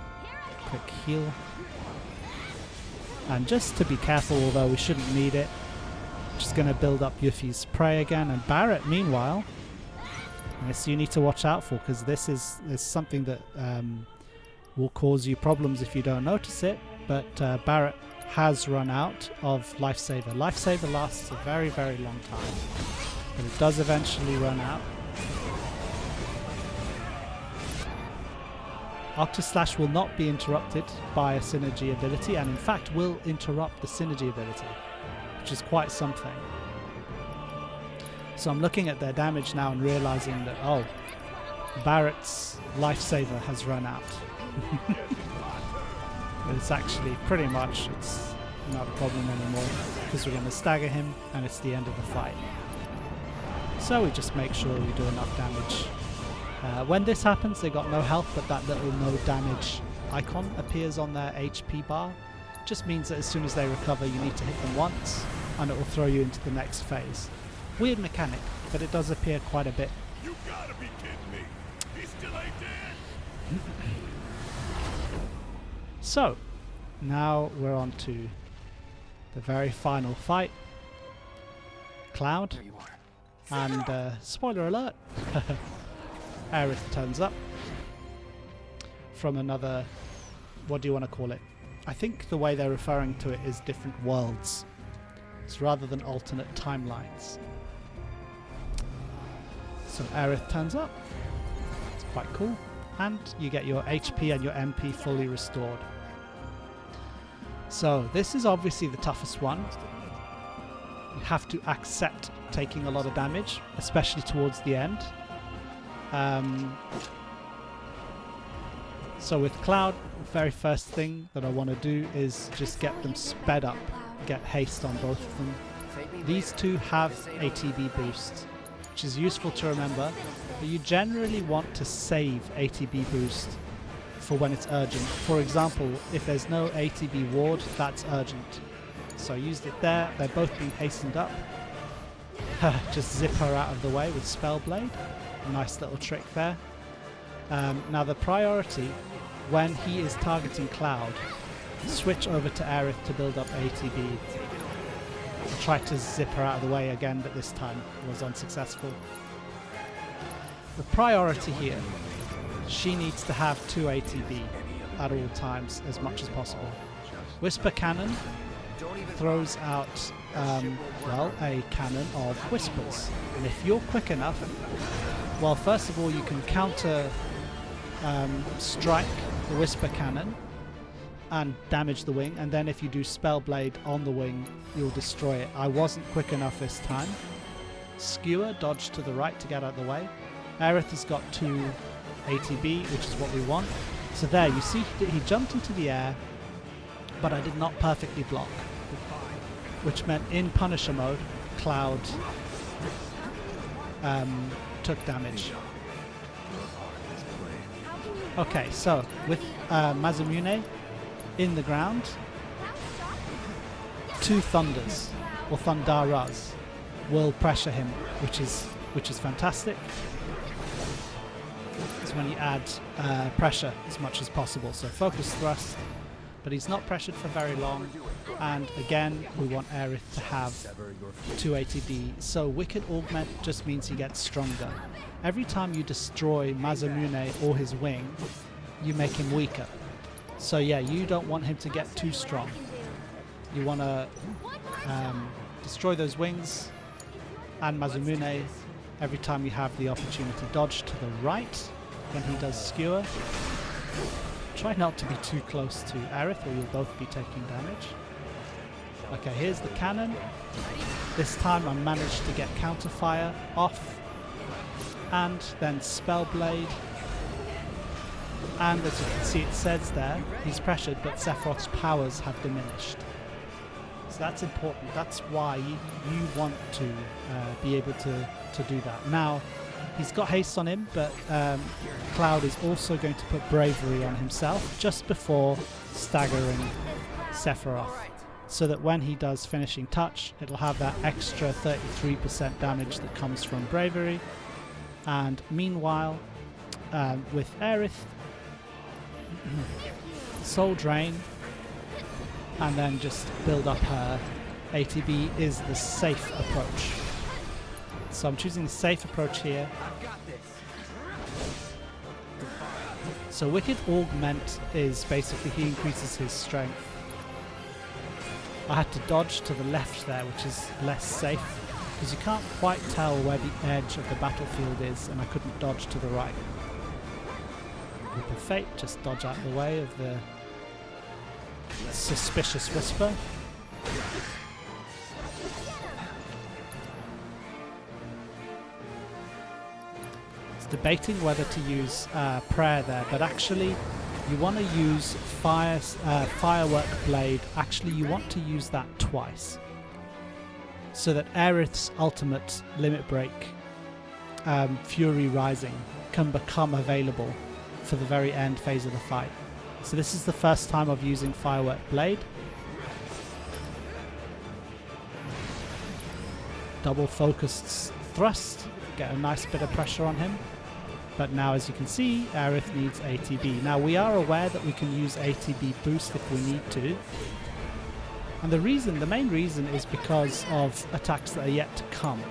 Quick heal. And just to be careful, although we shouldn't need it, just going to build up Yuffie's prey again. And Barret, meanwhile, this you need to watch out for, because this is something that will cause you problems if you don't notice it. But Barret has run out of Lifesaver. Lifesaver lasts a very, very long time, but it does eventually run out. Octoslash will not be interrupted by a synergy ability, and in fact will interrupt the synergy ability, which is quite something. So I'm looking at their damage now and realizing that, oh, Barret's Lifesaver has run out. But it's actually pretty much, it's not a problem anymore, because we're going to stagger him and it's the end of the fight. So we just make sure we do enough damage. When this happens, they got no health, but that little no damage icon appears on their HP bar. Just means that as soon as they recover, you need to hit them once, and it will throw you into the next phase. Weird mechanic, but it does appear quite a bit. You gotta be kidding me! He still ain't dead! So, now we're on to the very final fight. Cloud. There you are. And spoiler alert, Aerith turns up from another, what do you want to call it? I think the way they're referring to it is different worlds. It's rather than alternate timelines. So Aerith turns up. It's quite cool. And you get your HP and your MP fully restored. So this is obviously the toughest one. You have to accept taking a lot of damage, especially towards the end. So with Cloud, the very first thing that I want to do is just get them sped up, get haste on both of them. These two have ATB boost, which is useful to remember, but you generally want to save ATB boost for when it's urgent. For example, if there's no ATB ward, that's urgent. So I used it there. They're both being hastened up. Just zip her out of the way with Spellblade. A nice little trick there. Now the priority, when he is targeting Cloud, switch over to Aerith to build up ATB. I tried to zip her out of the way again, but this time was unsuccessful. The priority here she needs to have 2 ATB at all times as much as possible. Whisper Cannon throws out, well, a cannon of whispers. And if you're quick enough, well, first of all, you can counter strike the Whisper Cannon and damage the wing, and then if you do Spell Blade on the wing, you'll destroy it. I wasn't quick enough this time. Skewer, dodge to the right to get out of the way. Aerith has got 2 ATB, which is what we want. So there, you see he jumped into the air, but I did not perfectly block, which meant in Punisher mode, Cloud took damage. Okay, so with Masamune in the ground, 2 Thunders, or Thundaras, will pressure him, which is fantastic. It's when you add pressure as much as possible. So focus thrust, but he's not pressured for very long. And again, we want Aerith to have 2 ATB. So Wicked Augment just means he gets stronger. Every time you destroy Masamune or his wing, you make him weaker. So yeah, you don't want him to get too strong. You want to destroy those wings and Masamune every time you have the opportunity. Dodge to the right when he does skewer. Try not to be too close to Aerith or you'll both be taking damage. Okay, here's the cannon. This time I managed to get counterfire off and then Spell Blade. And as you can see, it says there, he's pressured, but Sephiroth's powers have diminished. So that's important. That's why you want to be able to do that. Now, he's got haste on him, but Cloud is also going to put bravery on himself just before staggering Sephiroth, so that when he does finishing touch, it'll have that extra 33% damage that comes from bravery. And meanwhile, with Aerith, Soul Drain, and then just build up her ATB is the safe approach. So I'm choosing the safe approach here. So Wicked Augment is basically he increases his strength. I had to dodge to the left there, which is less safe, because you can't quite tell where the edge of the battlefield is, and I couldn't dodge to the right. With the Fate, just dodge out of the way of the suspicious Whisper. It's debating whether to use Prayer there, but actually you want to use Firework Blade. Actually, you want to use that twice, so that Aerith's ultimate Limit Break, Fury Rising, can become available for the very end phase of the fight. So this is the first time of using Firework Blade. Double focused thrust, get a nice bit of pressure on him. But now, as you can see, Aerith needs ATB. Now we are aware that we can use ATB boost if we need to. And the main reason is because of attacks that are yet to come.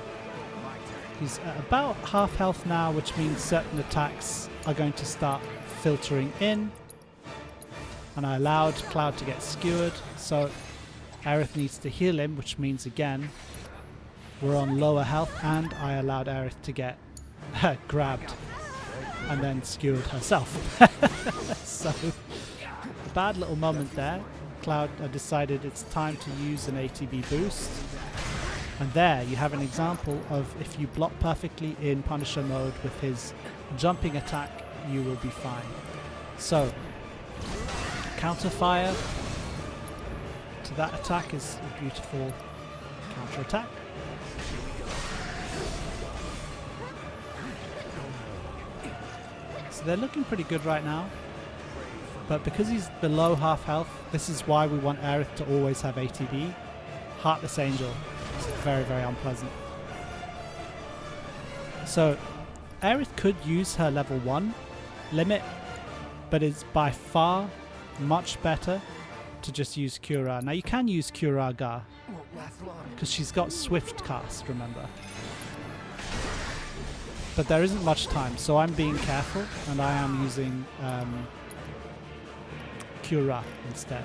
He's at about half health now, which means certain attacks are going to start filtering in. And I allowed Cloud to get skewered, so Aerith needs to heal him, which means again we're on lower health, and I allowed Aerith to get grabbed and then skewered herself. So a bad little moment there. Cloud decided it's time to use an ATB boost. And there you have an example of if you block perfectly in Punisher mode with his jumping attack, you will be fine. So, counterfire to that attack is a beautiful counter attack. So they're looking pretty good right now. But because he's below half health, this is why we want Aerith to always have ATB. Heartless Angel. It's very, very unpleasant. So Aerith could use her level 1 limit, but it's by far much better to just use Cura. Now you can use Cura Ga, because she's got Swift Cast, remember. but there isn't much time, so I'm being careful, and I am using Cura instead.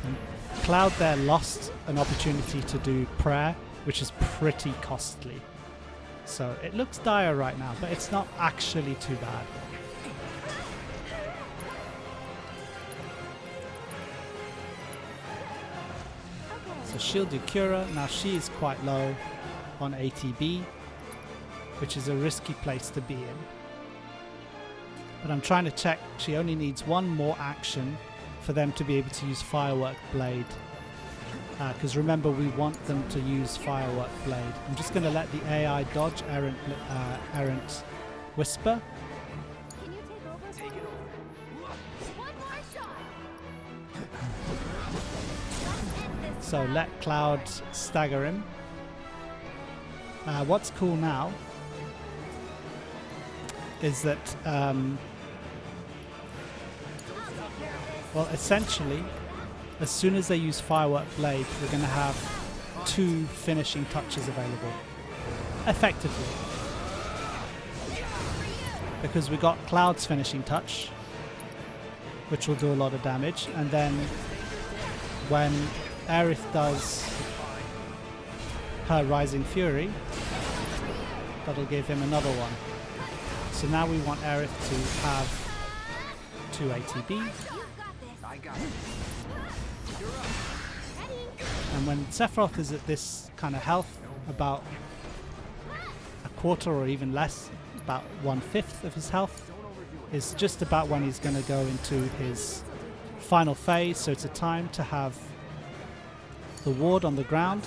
And Cloud there lost an opportunity to do prayer, which is pretty costly. So it looks dire right now, but it's not actually too bad. So she'll do Cura. Now she is quite low on ATB, which is a risky place to be in. But I'm trying to check. She only needs one more action for them to be able to use Firework Blade. Because remember, we want them to use Firework Blade. I'm just going to let the AI dodge Errant Whisper. Can you take over? One more shot. Let's end this. So let Cloud stagger him. What's cool now is that, well, essentially, as soon as they use Firework Blade, we're going to have 2 finishing touches available. Effectively. Because we got Cloud's finishing touch, which will do a lot of damage, and then when Aerith does her Rising Fury, that'll give him another one. So now we want Aerith to have 2 ATB. I got it. And when Sephiroth is at this kind of health, about a quarter or even less, about 1/5 of his health, is just about when he's going to go into his final phase. So it's a time to have the ward on the ground,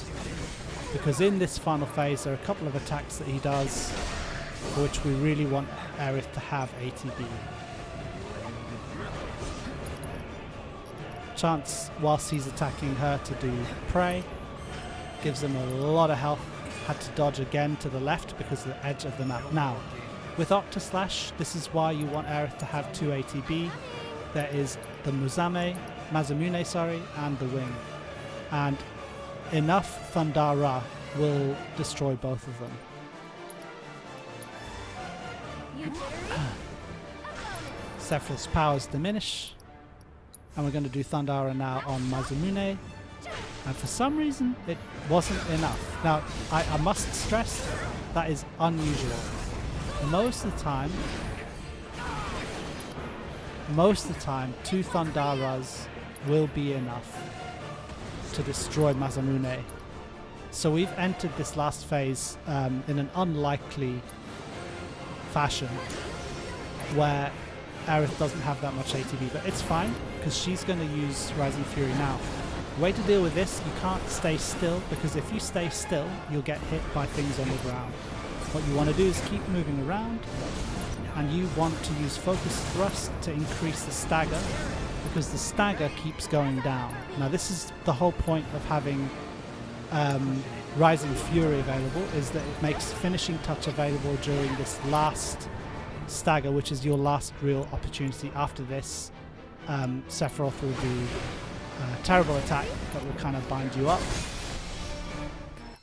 because in this final phase there are a couple of attacks that he does for which we really want Aerith to have ATB. Chance, whilst he's attacking her, to do Prey. Gives him a lot of health. Had to dodge again to the left because of the edge of the map. Now, with Octoslash, this is why you want Aerith to have 2 ATB. There is the Mazamune, and the Wing. And enough Thundara will destroy both of them. Sephiroth's powers diminish. And we're going to do Thundara now on Mazamune. And for some reason, it wasn't enough. Now, I must stress, that is unusual. Most of the time, 2 Thundaras will be enough to destroy Mazamune. So we've entered this last phase in an unlikely fashion, where Aerith doesn't have that much ATB, but it's fine, because she's going to use Rising Fury now. The way to deal with this, you can't stay still, because if you stay still, you'll get hit by things on the ground. What you want to do is keep moving around, and you want to use Focus Thrust to increase the stagger, because the stagger keeps going down. Now this is the whole point of having Rising Fury available, is that it makes Finishing Touch available during this last stagger, which is your last real opportunity. After this, Sephiroth will do a terrible attack that will kind of bind you up,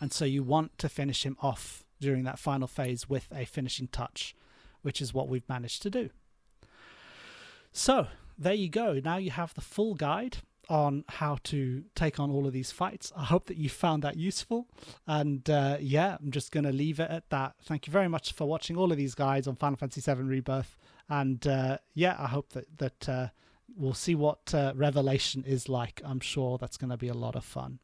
and so you want to finish him off during that final phase with a finishing touch, which is what we've managed to do. So there you go. Now you have the full guide on how to take on all of these fights. I hope that you found that useful, and yeah, I'm just going to leave it at that. Thank you very much for watching all of these guides on Final Fantasy VII Rebirth, and yeah, I hope that we'll see what Revelation is like. I'm sure that's going to be a lot of fun.